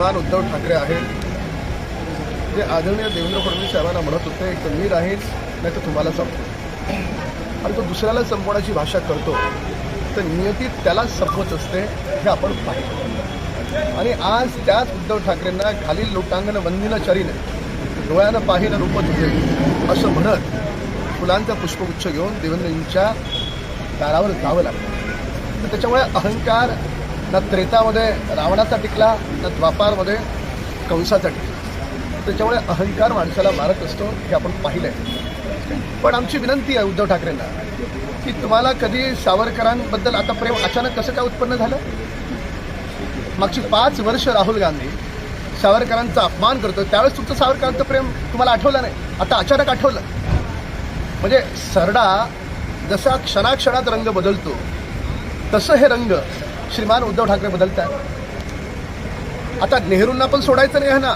उद्धव ठाकरे आहेत जे आदरणीय देवेंद्र फडणवीस साहेबांना म्हणत होते एक तर मी राहील नाही तर तुम्हाला संपतो आणि तो दुसऱ्याला संपवण्याची भाषा करतो तर नियती त्याला संपवत असते हे आपण पाहिलं आणि आज त्याच उद्धव ठाकरेंना खालील लोटांगण वंदिन चरीने डोळ्यानं पाहिलं रूपत होते असं म्हणत फुलांचा पुष्पगुच्छ घेऊन देवेंद्रजींच्या दारावर जावं लागलं. तर त्याच्यामुळे अहंकार ना त्रेतामध्ये रावणाचा टिकला ना द्वापारमध्ये कंसाचा टिकला. त्याच्यामुळे अहंकार माणसाला मारत असतो हे आपण पाहिलं आहे. पण आमची विनंती आहे उद्धव ठाकरेंना की तुम्हाला कधी सावरकरांबद्दल आता प्रेम अचानक कसं काय उत्पन्न झालं. मागची 5 वर्ष राहुल गांधी सावरकरांचा अपमान करतो त्यावेळेस तुमचं सावरकरांचं प्रेम तुम्हाला आठवलं नाही, आता अचानक आठवलं. म्हणजे सरडा जसा क्षणाक्षणात रंग बदलतो तसं हे रंग श्रीमान उद्धव ठाकरे बदलतात. आता नेहरूंना पण सोडायचं नाही आहे ना.